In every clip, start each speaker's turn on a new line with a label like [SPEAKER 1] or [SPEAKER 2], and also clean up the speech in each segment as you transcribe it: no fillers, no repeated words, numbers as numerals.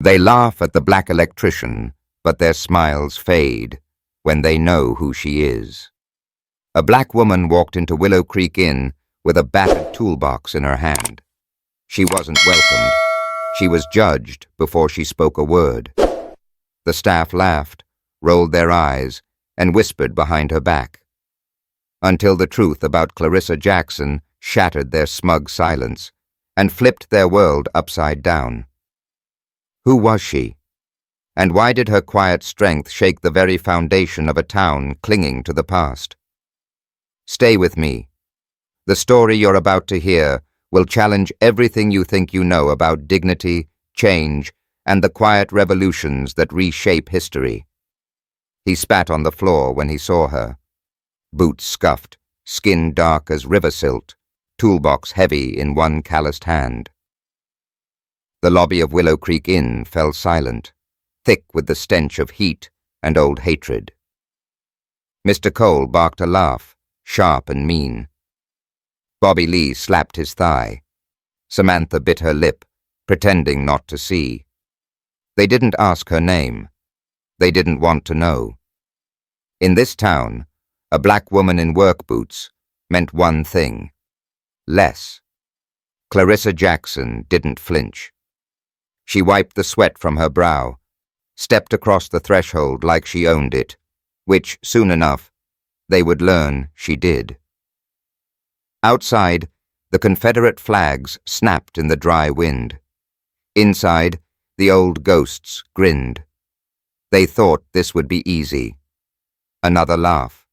[SPEAKER 1] They laugh at the black electrician, but their smiles fade when they know who she is. A black woman walked into Willow Creek Inn with a battered toolbox in her hand. She wasn't welcomed. She was judged before she spoke a word. The staff laughed, rolled their eyes, and whispered behind her back, until the truth about Clarissa Jackson shattered their smug silence and flipped their world upside down. Who was she? And why did her quiet strength shake the very foundation of a town clinging to the past? Stay with me. The story you're about to hear will challenge everything you think you know about dignity, change, and the quiet revolutions that reshape history. He spat on the floor when he saw her. Boots scuffed, skin dark as river silt, toolbox heavy in one calloused hand. The lobby of Willow Creek Inn fell silent, thick with the stench of heat and old hatred. Mr. Cole barked a laugh, sharp and mean. Bobby Lee slapped his thigh. Samantha bit her lip, pretending not to see. They didn't ask her name. They didn't want to know. In this town, a black woman in work boots meant one thing: less. Clarissa Jackson didn't flinch. She wiped the sweat from her brow, stepped across the threshold like she owned it, which, soon enough, they would learn she did. Outside, the Confederate flags snapped in the dry wind. Inside, the old ghosts grinned. They thought this would be easy. Another laugh,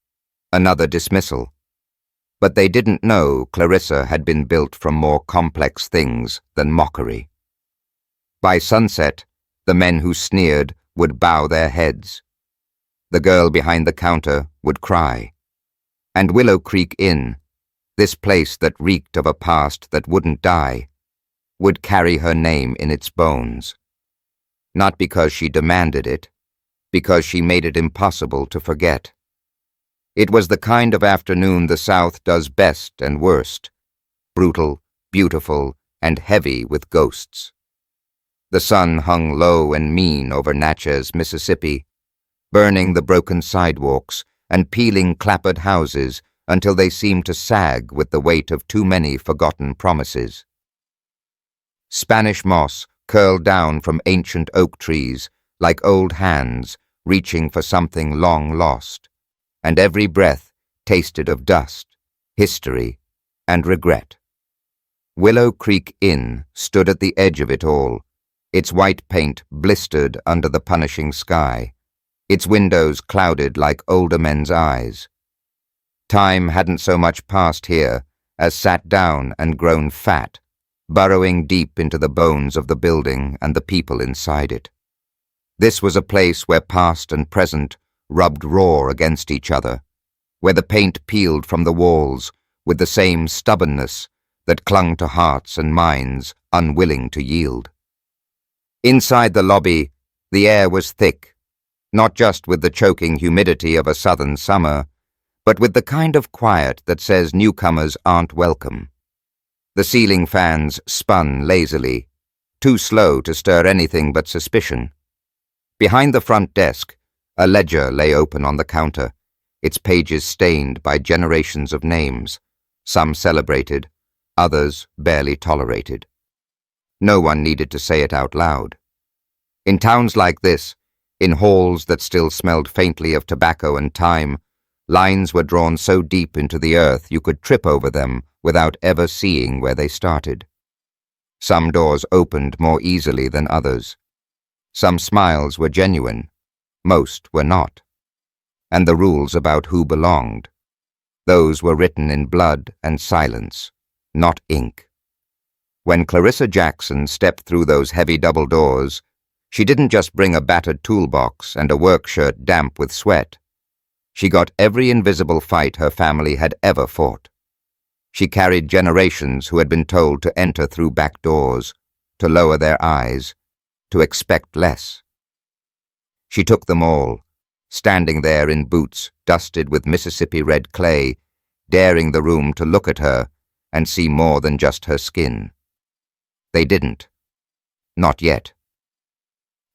[SPEAKER 1] another dismissal. But they didn't know Clarissa had been built from more complex things than mockery. By sunset, the men who sneered would bow their heads. The girl behind the counter would cry. And Willow Creek Inn, this place that reeked of a past that wouldn't die, would carry her name in its bones. Not because she demanded it, because she made it impossible to forget. It was the kind of afternoon the South does best and worst: brutal, beautiful, and heavy with ghosts. The sun hung low and mean over Natchez, Mississippi, burning the broken sidewalks and peeling clapboard houses until they seemed to sag with the weight of too many forgotten promises. Spanish moss curled down from ancient oak trees like old hands reaching for something long lost, and every breath tasted of dust, history, and regret. Willow Creek Inn stood at the edge of it all, its white paint blistered under the punishing sky, its windows clouded like older men's eyes. Time hadn't so much passed here as sat down and grown fat, burrowing deep into the bones of the building and the people inside it. This was a place where past and present rubbed raw against each other, where the paint peeled from the walls with the same stubbornness that clung to hearts and minds unwilling to yield. Inside the lobby, the air was thick, not just with the choking humidity of a southern summer, but with the kind of quiet that says newcomers aren't welcome. The ceiling fans spun lazily, too slow to stir anything but suspicion. Behind the front desk, a ledger lay open on the counter, its pages stained by generations of names, some celebrated, others barely tolerated. No one needed to say it out loud. In towns like this, in halls that still smelled faintly of tobacco and thyme, lines were drawn so deep into the earth you could trip over them without ever seeing where they started. Some doors opened more easily than others. Some smiles were genuine, most were not. And the rules about who belonged, those were written in blood and silence, not ink. When Clarissa Jackson stepped through those heavy double doors, she didn't just bring a battered toolbox and a work shirt damp with sweat. She got every invisible fight her family had ever fought. She carried generations who had been told to enter through back doors, to lower their eyes, to expect less. She took them all, standing there in boots dusted with Mississippi red clay, daring the room to look at her and see more than just her skin. They didn't. Not yet.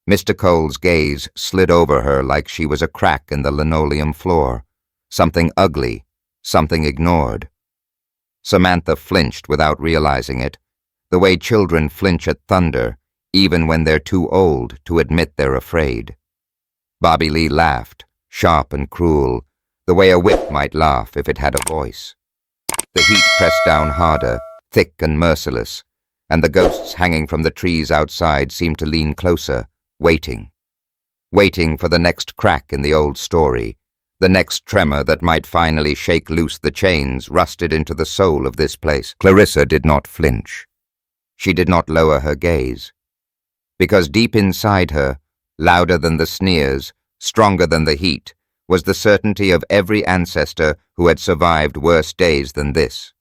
[SPEAKER 1] Mr. Cole's gaze slid over her like she was a crack in the linoleum floor. Something ugly, something ignored. Samantha flinched without realizing it, the way children flinch at thunder, even when they're too old to admit they're afraid. Bobby Lee laughed, sharp and cruel, the way a whip might laugh if it had a voice. The heat pressed down harder, thick and merciless, and the ghosts hanging from the trees outside seemed to lean closer, waiting. Waiting for the next crack in the old story, the next tremor that might finally shake loose the chains rusted into the soul of this place. Clarissa did not flinch. She did not lower her gaze. Because deep inside her, louder than the sneers, stronger than the heat, was the certainty of every ancestor who had survived worse days than this.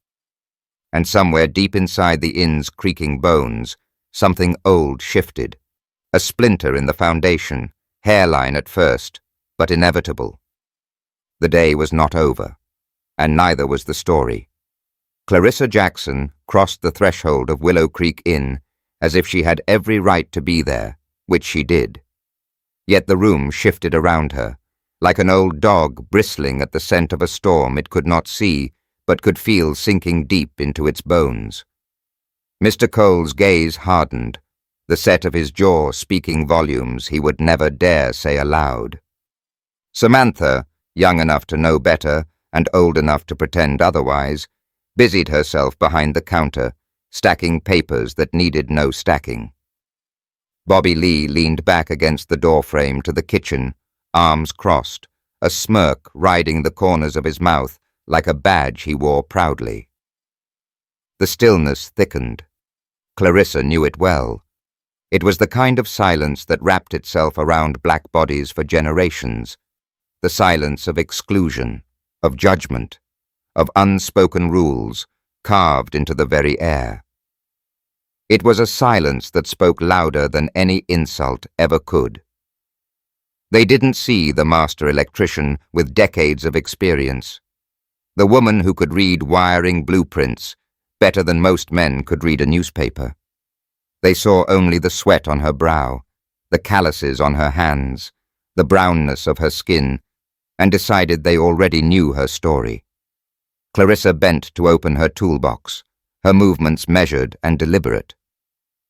[SPEAKER 1] And somewhere deep inside the inn's creaking bones, something old shifted. A splinter in the foundation, hairline at first, but inevitable. The day was not over, and neither was the story. Clarissa Jackson crossed the threshold of Willow Creek Inn as if she had every right to be there, which she did. Yet the room shifted around her, like an old dog bristling at the scent of a storm it could not see, but could feel sinking deep into its bones. Mr. Cole's gaze hardened, the set of his jaw speaking volumes he would never dare say aloud. Samantha, young enough to know better and old enough to pretend otherwise, busied herself behind the counter, stacking papers that needed no stacking. Bobby Lee leaned back against the doorframe to the kitchen, arms crossed, a smirk riding the corners of his mouth like a badge he wore proudly. The stillness thickened. Clarissa knew it well. It was the kind of silence that wrapped itself around black bodies for generations, the silence of exclusion, of judgment, of unspoken rules carved into the very air. It was a silence that spoke louder than any insult ever could. They didn't see the master electrician with decades of experience, the woman who could read wiring blueprints better than most men could read a newspaper. They saw only the sweat on her brow, the calluses on her hands, the brownness of her skin, and decided they already knew her story. Clarissa bent to open her toolbox, her movements measured and deliberate.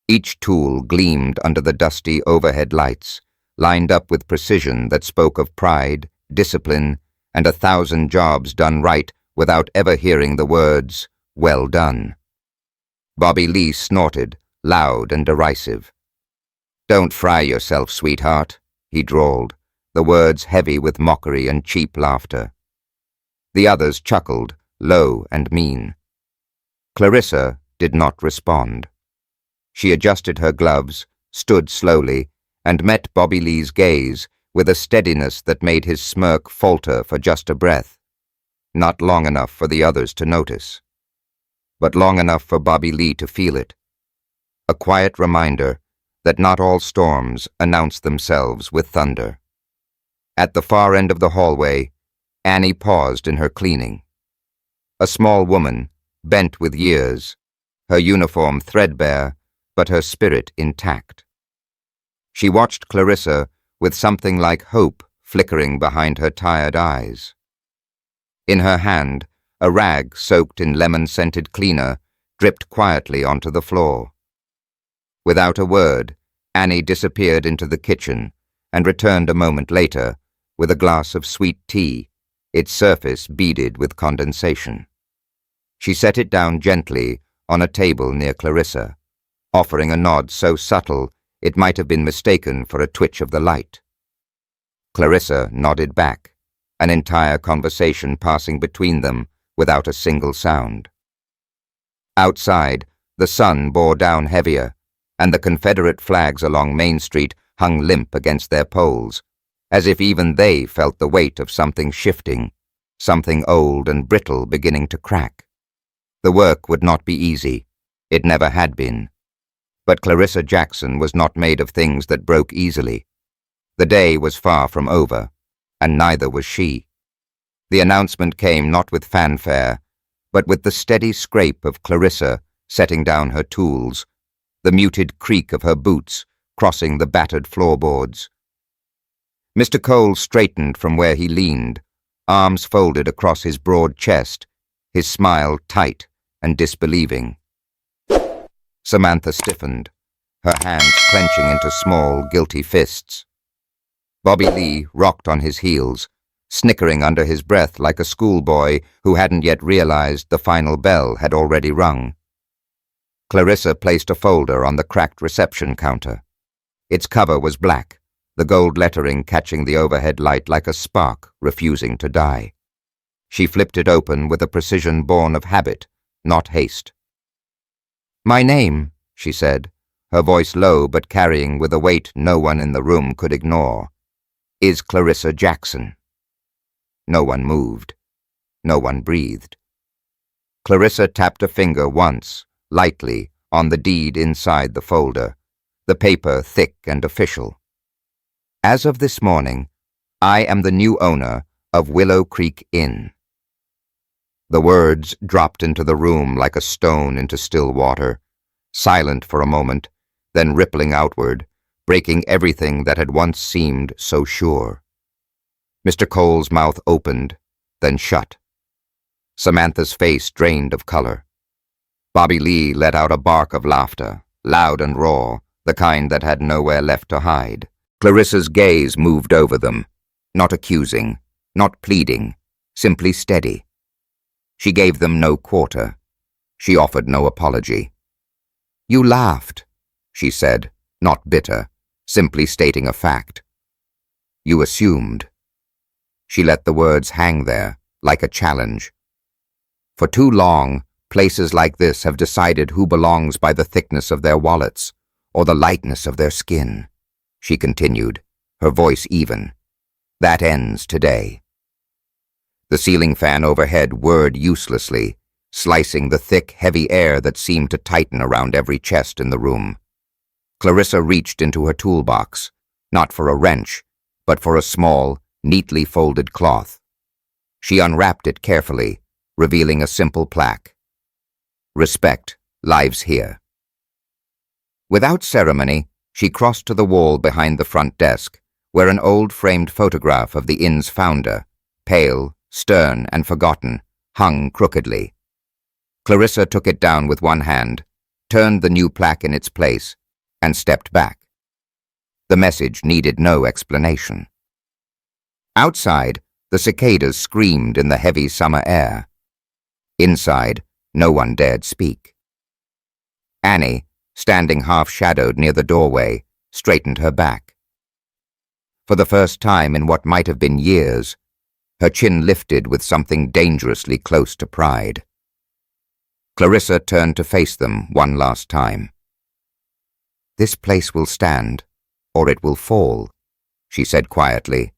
[SPEAKER 1] Each tool gleamed under the dusty overhead lights, lined up with precision that spoke of pride, discipline, and 1,000 jobs done right without ever hearing the words, "Well done." Bobby Lee snorted, loud and derisive. "Don't fry yourself, sweetheart," he drawled, the words heavy with mockery and cheap laughter. The others chuckled, low and mean. Clarissa did not respond. She adjusted her gloves, stood slowly, and met Bobby Lee's gaze with a steadiness that made his smirk falter for just a breath. Not long enough for the others to notice, but long enough for Bobby Lee to feel it. A quiet reminder that not all storms announce themselves with thunder. At the far end of the hallway, Annie paused in her cleaning. A small woman, bent with years, her uniform threadbare, but her spirit intact. She watched Clarissa with something like hope flickering behind her tired eyes. In her hand, a rag soaked in lemon-scented cleaner dripped quietly onto the floor. Without a word, Annie disappeared into the kitchen and returned a moment later with a glass of sweet tea, its surface beaded with condensation. She set it down gently on a table near Clarissa, offering a nod so subtle it might have been mistaken for a twitch of the light. Clarissa nodded back, an entire conversation passing between them without a single sound. Outside, the sun bore down heavier, and the Confederate flags along Main Street hung limp against their poles, as if even they felt the weight of something shifting, something old and brittle beginning to crack. The work would not be easy. It never had been. But Clarissa Jackson was not made of things that broke easily. The day was far from over, and neither was she. The announcement came not with fanfare, but with the steady scrape of Clarissa setting down her tools, the muted creak of her boots crossing the battered floorboards. Mr. Cole straightened from where he leaned, arms folded across his broad chest, his smile tight and disbelieving. Samantha stiffened, her hands clenching into small, guilty fists. Bobby Lee rocked on his heels, snickering under his breath like a schoolboy who hadn't yet realized the final bell had already rung. Clarissa placed a folder on the cracked reception counter. Its cover was black, the gold lettering catching the overhead light like a spark refusing to die. She flipped it open with a precision born of habit, not haste. "My name," she said, her voice low but carrying with a weight no one in the room could ignore, "is Clarissa Jackson." No one moved. No one breathed. Clarissa tapped a finger once, lightly, on the deed inside the folder, the paper thick and official. "As of this morning, I am the new owner of Willow Creek Inn." The words dropped into the room like a stone into still water, silent for a moment, then rippling outward, breaking everything that had once seemed so sure. Mr. Cole's mouth opened, then shut. Samantha's face drained of color. Bobby Lee let out a bark of laughter, loud and raw, the kind that had nowhere left to hide. Clarissa's gaze moved over them, not accusing, not pleading, simply steady. She gave them no quarter. She offered no apology. "You laughed," she said, not bitter, simply stating a fact. "You assumed." She let the words hang there, like a challenge. For too long, places like this have decided who belongs by the thickness of their wallets, or the lightness of their skin, she continued, her voice even. "That ends today." The ceiling fan overhead whirred uselessly, slicing the thick, heavy air that seemed to tighten around every chest in the room. Clarissa reached into her toolbox, not for a wrench, but for a small, neatly folded cloth. She unwrapped it carefully, revealing a simple plaque. "Respect lives here." Without ceremony, she crossed to the wall behind the front desk, where an old framed photograph of the inn's founder, pale, stern, and forgotten, hung crookedly. Clarissa took it down with one hand, turned the new plaque in its place, and stepped back. The message needed no explanation. Outside, the cicadas screamed in the heavy summer air. Inside, no one dared speak. Annie, standing half-shadowed near the doorway, straightened her back. For the first time in what might have been years, her chin lifted with something dangerously close to pride. Clarissa turned to face them one last time. "This place will stand, or it will fall," she said quietly,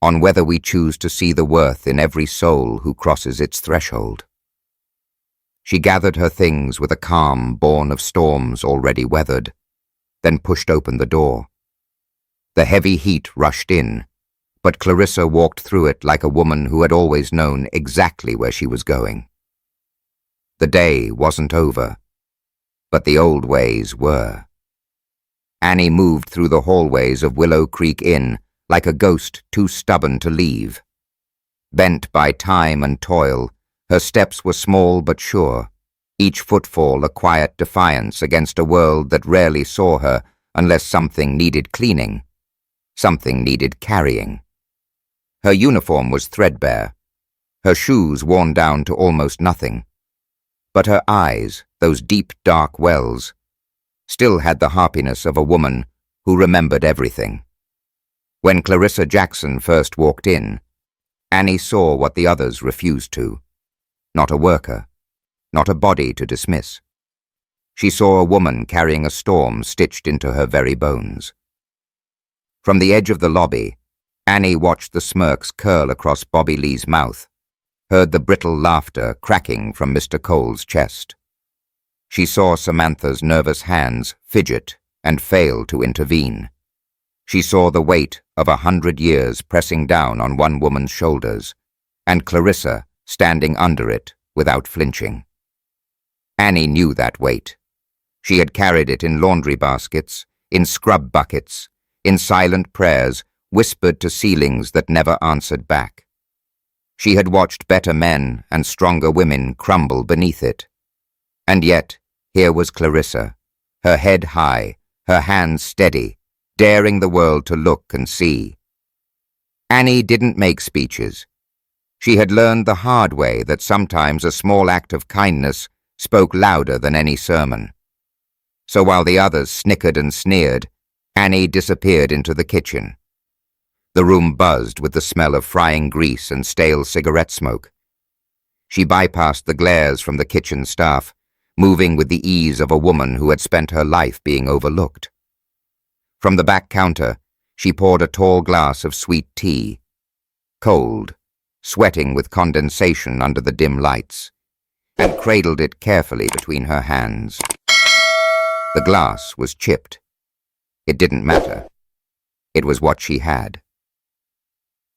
[SPEAKER 1] "on whether we choose to see the worth in every soul who crosses its threshold." She gathered her things with a calm born of storms already weathered, then pushed open the door. The heavy heat rushed in, but Clarissa walked through it like a woman who had always known exactly where she was going. The day wasn't over, but the old ways were. Annie moved through the hallways of Willow Creek Inn like a ghost too stubborn to leave. Bent by time and toil, her steps were small but sure, each footfall a quiet defiance against a world that rarely saw her unless something needed cleaning, something needed carrying. Her uniform was threadbare, her shoes worn down to almost nothing, but her eyes, those deep dark wells, still had the harpiness of a woman who remembered everything. When Clarissa Jackson first walked in, Annie saw what the others refused to. Not a worker, not a body to dismiss. She saw a woman carrying a storm stitched into her very bones. From the edge of the lobby, Annie watched the smirks curl across Bobby Lee's mouth, heard the brittle laughter cracking from Mr. Cole's chest. She saw Samantha's nervous hands fidget and fail to intervene. She saw the weight of 100 years pressing down on one woman's shoulders, and Clarissa standing under it without flinching. Annie knew that weight. She had carried it in laundry baskets, in scrub buckets, in silent prayers, whispered to ceilings that never answered back. She had watched better men and stronger women crumble beneath it. And yet, here was Clarissa, her head high, her hands steady, daring the world to look and see. Annie didn't make speeches. She had learned the hard way that sometimes a small act of kindness spoke louder than any sermon. So while the others snickered and sneered, Annie disappeared into the kitchen. The room buzzed with the smell of frying grease and stale cigarette smoke. She bypassed the glares from the kitchen staff, moving with the ease of a woman who had spent her life being overlooked. From the back counter, she poured a tall glass of sweet tea, cold, sweating with condensation under the dim lights, and cradled it carefully between her hands. The glass was chipped. It didn't matter. It was what she had.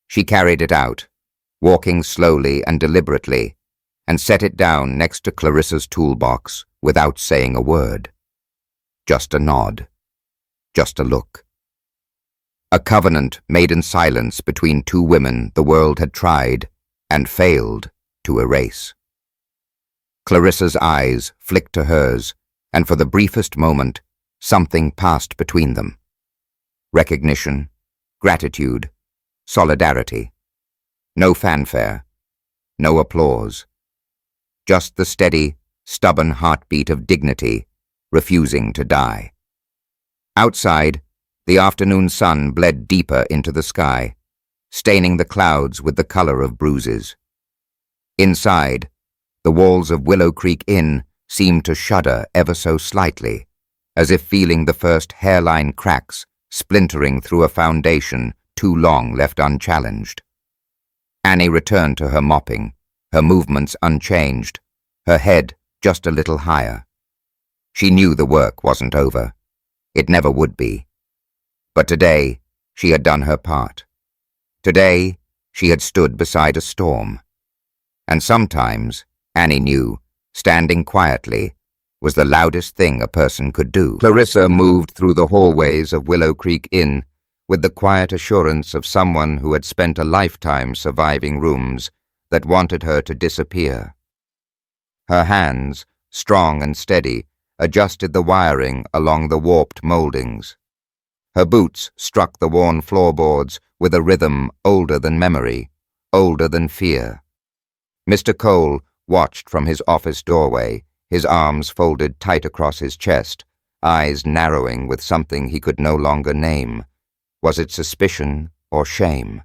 [SPEAKER 1] She carried it out, walking slowly and deliberately, and set it down next to Clarissa's toolbox without saying a word. Just a nod. Just a look. A covenant made in silence between two women the world had tried and failed to erase. Clarissa's eyes flicked to hers, and for the briefest moment, something passed between them. Recognition, gratitude, solidarity. No fanfare, no applause. Just the steady, stubborn heartbeat of dignity, refusing to die. Outside, the afternoon sun bled deeper into the sky, staining the clouds with the color of bruises. Inside, the walls of Willow Creek Inn seemed to shudder ever so slightly, as if feeling the first hairline cracks splintering through a foundation too long left unchallenged. Annie returned to her mopping, her movements unchanged, her head just a little higher. She knew the work wasn't over. It never would be. But today, she had done her part. Today, she had stood beside a storm. And sometimes, Annie knew, standing quietly was the loudest thing a person could do. Clarissa moved through the hallways of Willow Creek Inn with the quiet assurance of someone who had spent a lifetime surviving rooms that wanted her to disappear. Her hands, strong and steady, adjusted the wiring along the warped moldings. Her boots struck the worn floorboards with a rhythm older than memory, older than fear. Mr. Cole watched from his office doorway, his arms folded tight across his chest, eyes narrowing with something he could no longer name. Was it suspicion or shame?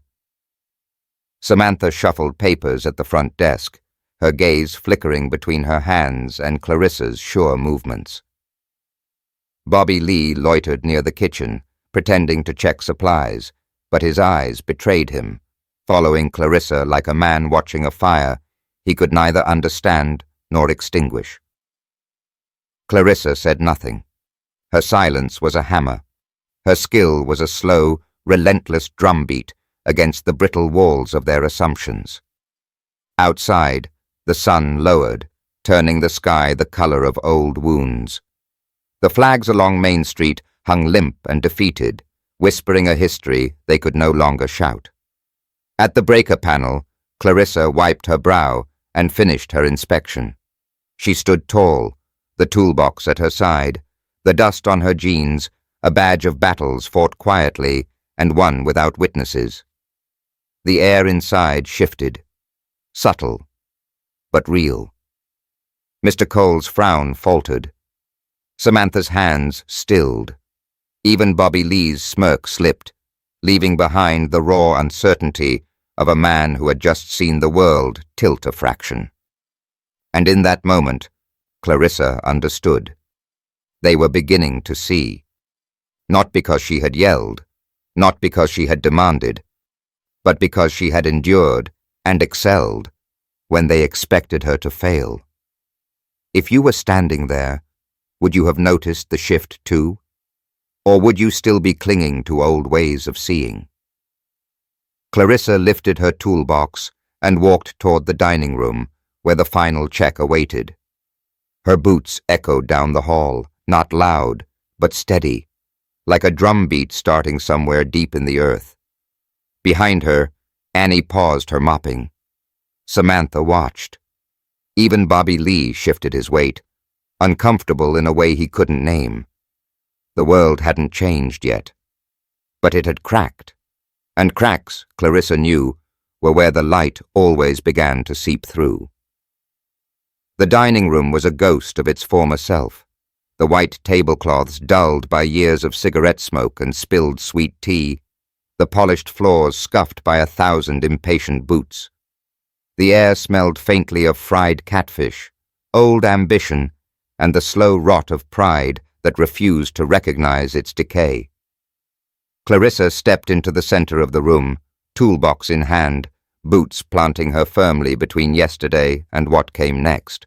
[SPEAKER 1] Samantha shuffled papers at the front desk, her gaze flickering between her hands and Clarissa's sure movements. Bobby Lee loitered near the kitchen, pretending to check supplies, but his eyes betrayed him, following Clarissa like a man watching a fire he could neither understand nor extinguish. Clarissa said nothing. Her silence was a hammer. Her skill was a slow, relentless drumbeat against the brittle walls of their assumptions. Outside, the sun lowered, turning the sky the color of old wounds. The flags along Main Street hung limp and defeated, whispering a history they could no longer shout. At the breaker panel, Clarissa wiped her brow and finished her inspection. She stood tall, the toolbox at her side, the dust on her jeans, a badge of battles fought quietly and won without witnesses. The air inside shifted, subtle, but real. Mr. Cole's frown faltered. Samantha's hands stilled. Even Bobby Lee's smirk slipped, leaving behind the raw uncertainty of a man who had just seen the world tilt a fraction. And in that moment, Clarissa understood. They were beginning to see. Not because she had yelled, not because she had demanded, but because she had endured and excelled when they expected her to fail. If you were standing there, would you have noticed the shift too? Or would you still be clinging to old ways of seeing? Clarissa lifted her toolbox and walked toward the dining room, where the final check awaited. Her boots echoed down the hall, not loud, but steady, like a drumbeat starting somewhere deep in the earth. Behind her, Annie paused her mopping. Samantha watched. Even Bobby Lee shifted his weight, uncomfortable in a way he couldn't name. The world hadn't changed yet. But it had cracked. And cracks, Clarissa knew, were where the light always began to seep through. The dining room was a ghost of its former self, the white tablecloths dulled by years of cigarette smoke and spilled sweet tea, the polished floors scuffed by 1,000 impatient boots. The air smelled faintly of fried catfish, old ambition, and the slow rot of pride that refused to recognize its decay. Clarissa stepped into the center of the room, toolbox in hand, boots planting her firmly between yesterday and what came next.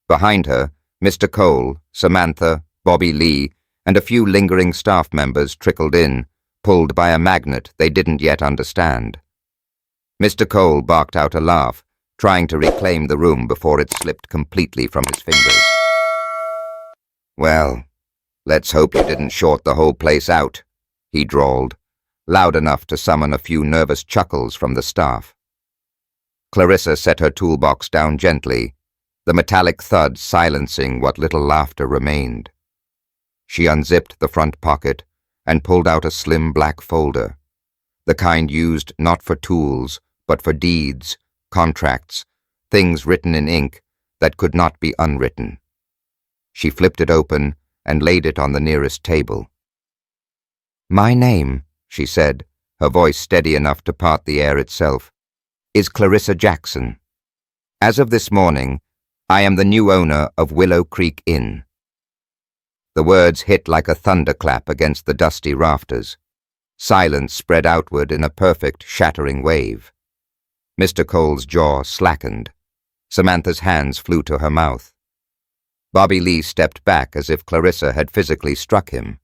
[SPEAKER 1] Behind her, Mr. Cole, Samantha, Bobby Lee, and a few lingering staff members trickled in, pulled by a magnet they didn't yet understand. Mr. Cole barked out a laugh, trying to reclaim the room before it slipped completely from his fingers. "Well, let's hope you didn't short the whole place out," he drawled, loud enough to summon a few nervous chuckles from the staff. Clarissa set her toolbox down gently, the metallic thud silencing what little laughter remained. She unzipped the front pocket and pulled out a slim black folder, the kind used not for tools, but for deeds, contracts, things written in ink that could not be unwritten. She flipped it open and laid it on the nearest table. "My name," she said, her voice steady enough to part the air itself, "is Clarissa Jackson. As of this morning, I am the new owner of Willow Creek Inn." The words hit like a thunderclap against the dusty rafters. Silence spread outward in a perfect, shattering wave. Mr. Cole's jaw slackened. Samantha's hands flew to her mouth. Bobby Lee stepped back as if Clarissa had physically struck him.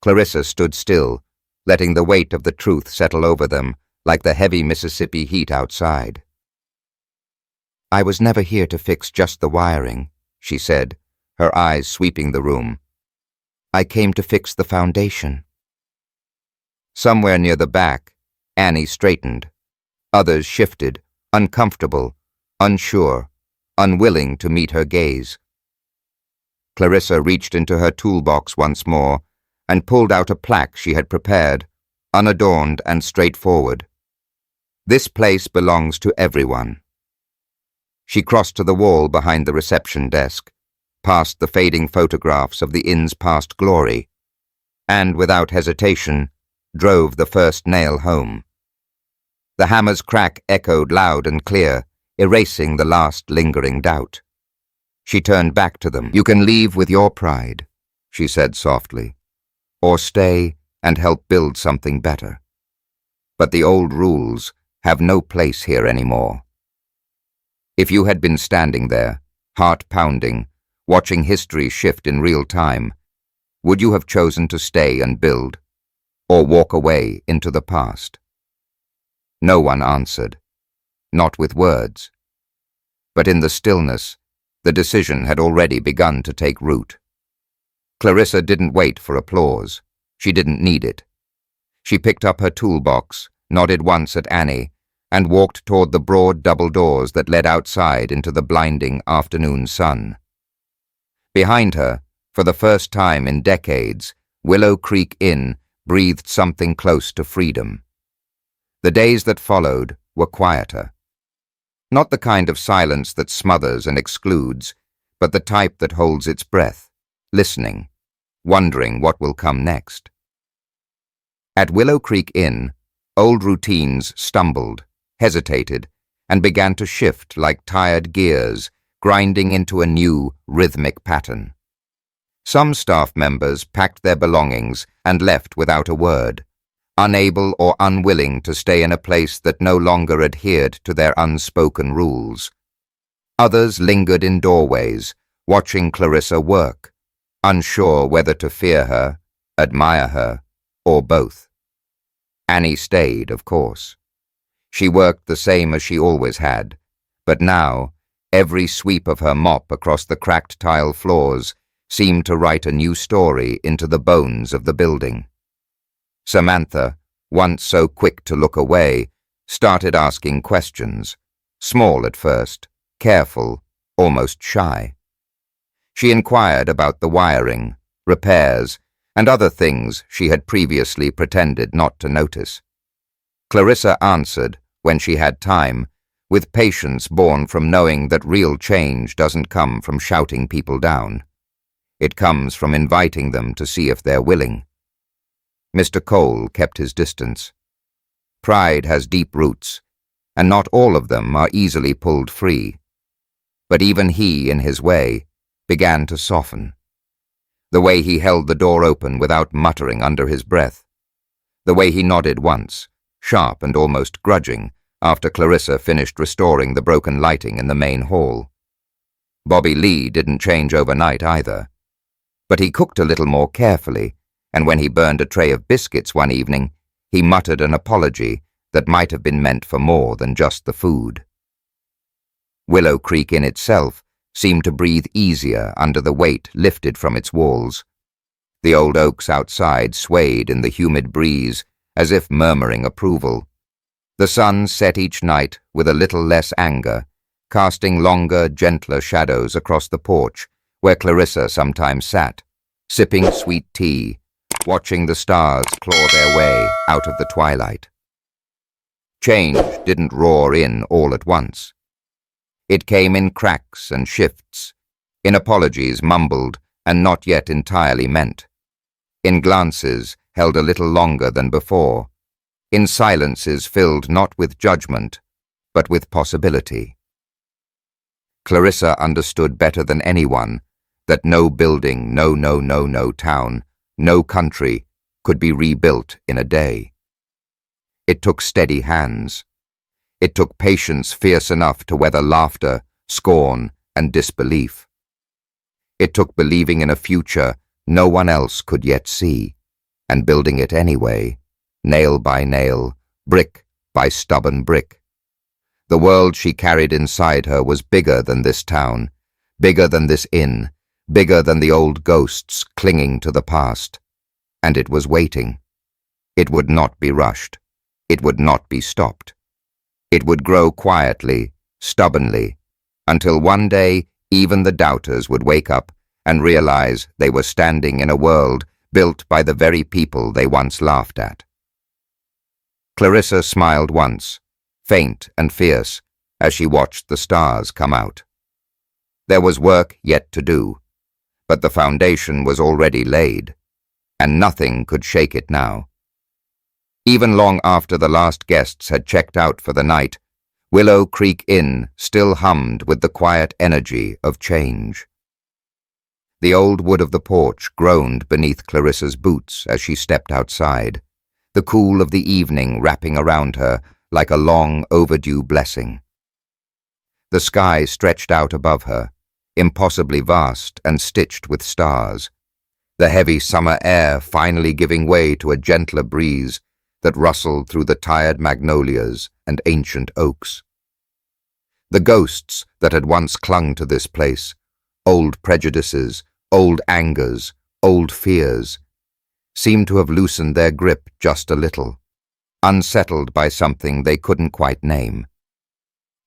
[SPEAKER 1] Clarissa stood still, letting the weight of the truth settle over them like the heavy Mississippi heat outside. "I was never here to fix just the wiring," she said, her eyes sweeping the room. "I came to fix the foundation." Somewhere near the back, Annie straightened. Others shifted, uncomfortable, unsure, unwilling to meet her gaze. Clarissa reached into her toolbox once more and pulled out a plaque she had prepared, unadorned and straightforward. "This place belongs to everyone." She crossed to the wall behind the reception desk, past the fading photographs of the inn's past glory, and without hesitation, drove the first nail home. The hammer's crack echoed loud and clear, erasing the last lingering doubt. She turned back to them. "You can leave with your pride," she said softly, "or stay and help build something better. But the old rules have no place here anymore." If you had been standing there, heart pounding, watching history shift in real time, would you have chosen to stay and build, or walk away into the past? No one answered, not with words. But in the stillness, the decision had already begun to take root. Clarissa didn't wait for applause. She didn't need it. She picked up her toolbox, nodded once at Annie, and walked toward the broad double doors that led outside into the blinding afternoon sun. Behind her, for the first time in decades, Willow Creek Inn breathed something close to freedom. The days that followed were quieter. Not the kind of silence that smothers and excludes, but the type that holds its breath, listening, wondering what will come next. At Willow Creek Inn, old routines stumbled, hesitated, and began to shift like tired gears, grinding into a new, rhythmic pattern. Some staff members packed their belongings and left without a word, unable or unwilling to stay in a place that no longer adhered to their unspoken rules. Others lingered in doorways, watching Clarissa work, unsure whether to fear her, admire her, or both. Annie stayed, of course. She worked the same as she always had, but now, every sweep of her mop across the cracked tile floors seemed to write a new story into the bones of the building. Samantha, once so quick to look away, started asking questions, small at first, careful, almost shy. She inquired about the wiring, repairs, and other things she had previously pretended not to notice. Clarissa answered, when she had time, with patience born from knowing that real change doesn't come from shouting people down. It comes from inviting them to see if they're willing. Mr. Cole kept his distance. Pride has deep roots, and not all of them are easily pulled free. But even he, in his way, began to soften. The way he held the door open without muttering under his breath. The way he nodded once, sharp and almost grudging, after Clarissa finished restoring the broken lighting in the main hall. Bobby Lee didn't change overnight either. But he cooked a little more carefully, and when he burned a tray of biscuits one evening, he muttered an apology that might have been meant for more than just the food. Willow Creek Inn itself seemed to breathe easier under the weight lifted from its walls. The old oaks outside swayed in the humid breeze, as if murmuring approval. The sun set each night with a little less anger, casting longer, gentler shadows across the porch, where Clarissa sometimes sat, sipping sweet tea, watching the stars claw their way out of the twilight. Change didn't roar in all at once. It came in cracks and shifts, in apologies mumbled and not yet entirely meant, in glances held a little longer than before, in silences filled not with judgment, but with possibility. Clarissa understood better than anyone that no building, no town, no country could be rebuilt in a day. It took steady hands. It took patience fierce enough to weather laughter, scorn, and disbelief. It took believing in a future no one else could yet see, and building it anyway, nail by nail, brick by stubborn brick. The world she carried inside her was bigger than this town, bigger than this inn, bigger than the old ghosts clinging to the past. And it was waiting. It would not be rushed. It would not be stopped. It would grow quietly, stubbornly, until one day even the doubters would wake up and realize they were standing in a world built by the very people they once laughed at. Clarissa smiled once, faint and fierce, as she watched the stars come out. There was work yet to do, but the foundation was already laid, and nothing could shake it now. Even long after the last guests had checked out for the night, Willow Creek Inn still hummed with the quiet energy of change. The old wood of the porch groaned beneath Clarissa's boots as she stepped outside, the cool of the evening wrapping around her like a long overdue blessing. The sky stretched out above her, impossibly vast and stitched with stars, the heavy summer air finally giving way to a gentler breeze that rustled through the tired magnolias and ancient oaks. The ghosts that had once clung to this place, old prejudices, old angers, old fears, seemed to have loosened their grip just a little, unsettled by something they couldn't quite name.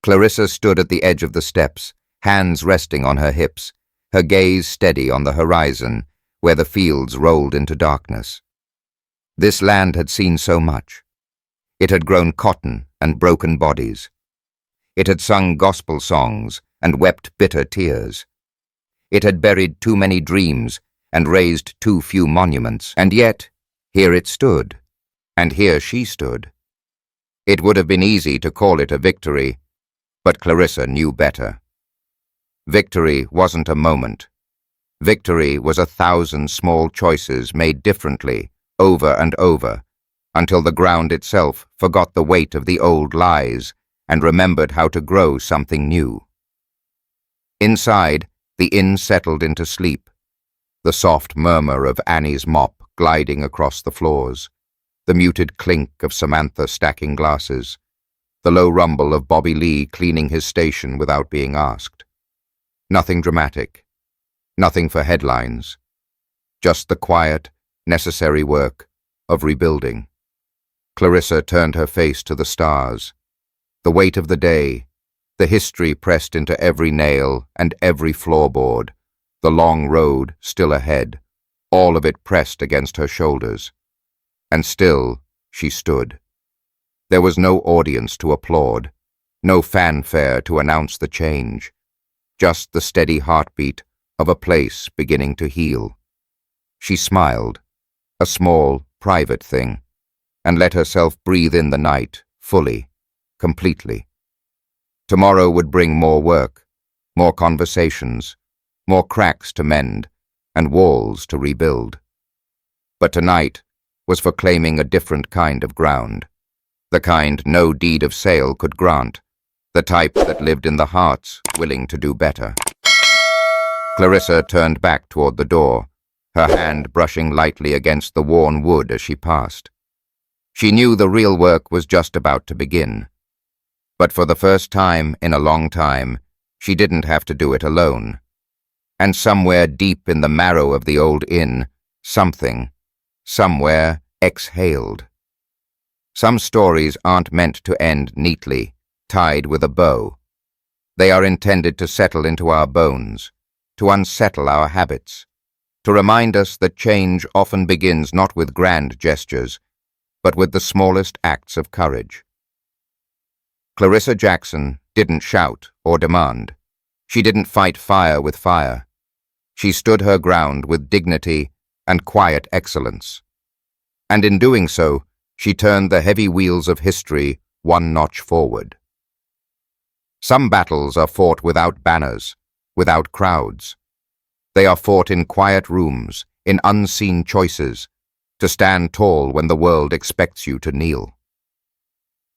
[SPEAKER 1] Clarissa stood at the edge of the steps, hands resting on her hips, her gaze steady on the horizon, where the fields rolled into darkness. This land had seen so much. It had grown cotton and broken bodies. It had sung gospel songs and wept bitter tears. It had buried too many dreams and raised too few monuments, and yet here it stood, and here she stood. It would have been easy to call it a victory, but Clarissa knew better. Victory wasn't a moment. Victory was 1,000 small choices made differently, over and over, until the ground itself forgot the weight of the old lies and remembered how to grow something new. Inside, the inn settled into sleep, the soft murmur of Annie's mop gliding across the floors, the muted clink of Samantha stacking glasses, the low rumble of Bobby Lee cleaning his station without being asked. Nothing dramatic, Nothing for headlines. Just the quiet, necessary work of rebuilding. Clarissa turned her face to the stars. The weight of the day, the history pressed into every nail and every floorboard, the long road still ahead, all of it pressed against her shoulders. And still she stood. There was no audience to applaud, no fanfare to announce the change, just the steady heartbeat of a place beginning to heal. She smiled, a small, private thing, and let herself breathe in the night, fully, completely. Tomorrow would bring more work, more conversations, more cracks to mend, and walls to rebuild. But tonight was for claiming a different kind of ground, the kind no deed of sale could grant, the type that lived in the hearts willing to do better. Clarissa turned back toward the door, her hand brushing lightly against the worn wood as she passed. She knew the real work was just about to begin. But for the first time in a long time, she didn't have to do it alone. And somewhere deep in the marrow of the old inn, something, somewhere, exhaled. Some stories aren't meant to end neatly, tied with a bow. They are intended to settle into our bones, to unsettle our habits, to remind us that change often begins not with grand gestures, but with the smallest acts of courage. Clarissa Jackson didn't shout or demand. She didn't fight fire with fire. She stood her ground with dignity and quiet excellence. And in doing so, she turned the heavy wheels of history one notch forward. Some battles are fought without banners, without crowds. They are fought in quiet rooms, in unseen choices, to stand tall when the world expects you to kneel.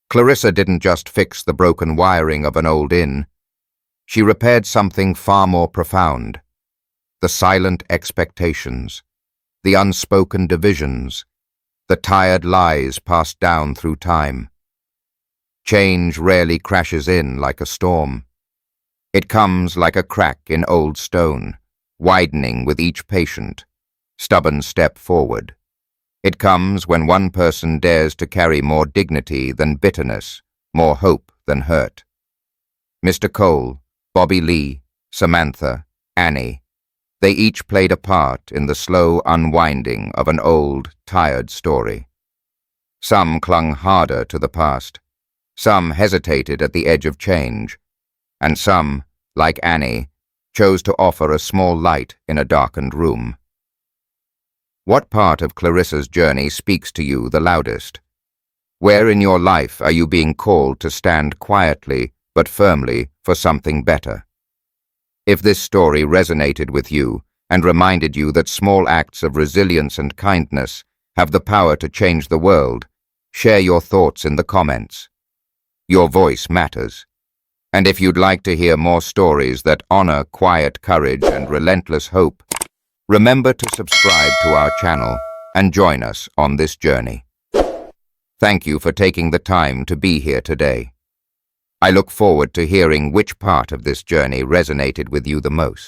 [SPEAKER 1] Clarissa didn't just fix the broken wiring of an old inn. She repaired something far more profound. The silent expectations, the unspoken divisions, the tired lies passed down through time. Change rarely crashes in like a storm. It comes like a crack in old stone, widening with each patient, stubborn step forward. It comes when one person dares to carry more dignity than bitterness, more hope than hurt. Mr. Cole, Bobby Lee, Samantha, Annie, they each played a part in the slow unwinding of an old, tired story. Some clung harder to the past, some hesitated at the edge of change, and some, like Annie, chose to offer a small light in a darkened room. What part of Clarissa's journey speaks to you the loudest? Where in your life are you being called to stand quietly but firmly for something better? If this story resonated with you and reminded you that small acts of resilience and kindness have the power to change the world, share your thoughts in the comments. Your voice matters. And if you'd like to hear more stories that honor quiet courage and relentless hope, remember to subscribe to our channel and join us on this journey. Thank you for taking the time to be here today. I look forward to hearing which part of this journey resonated with you the most.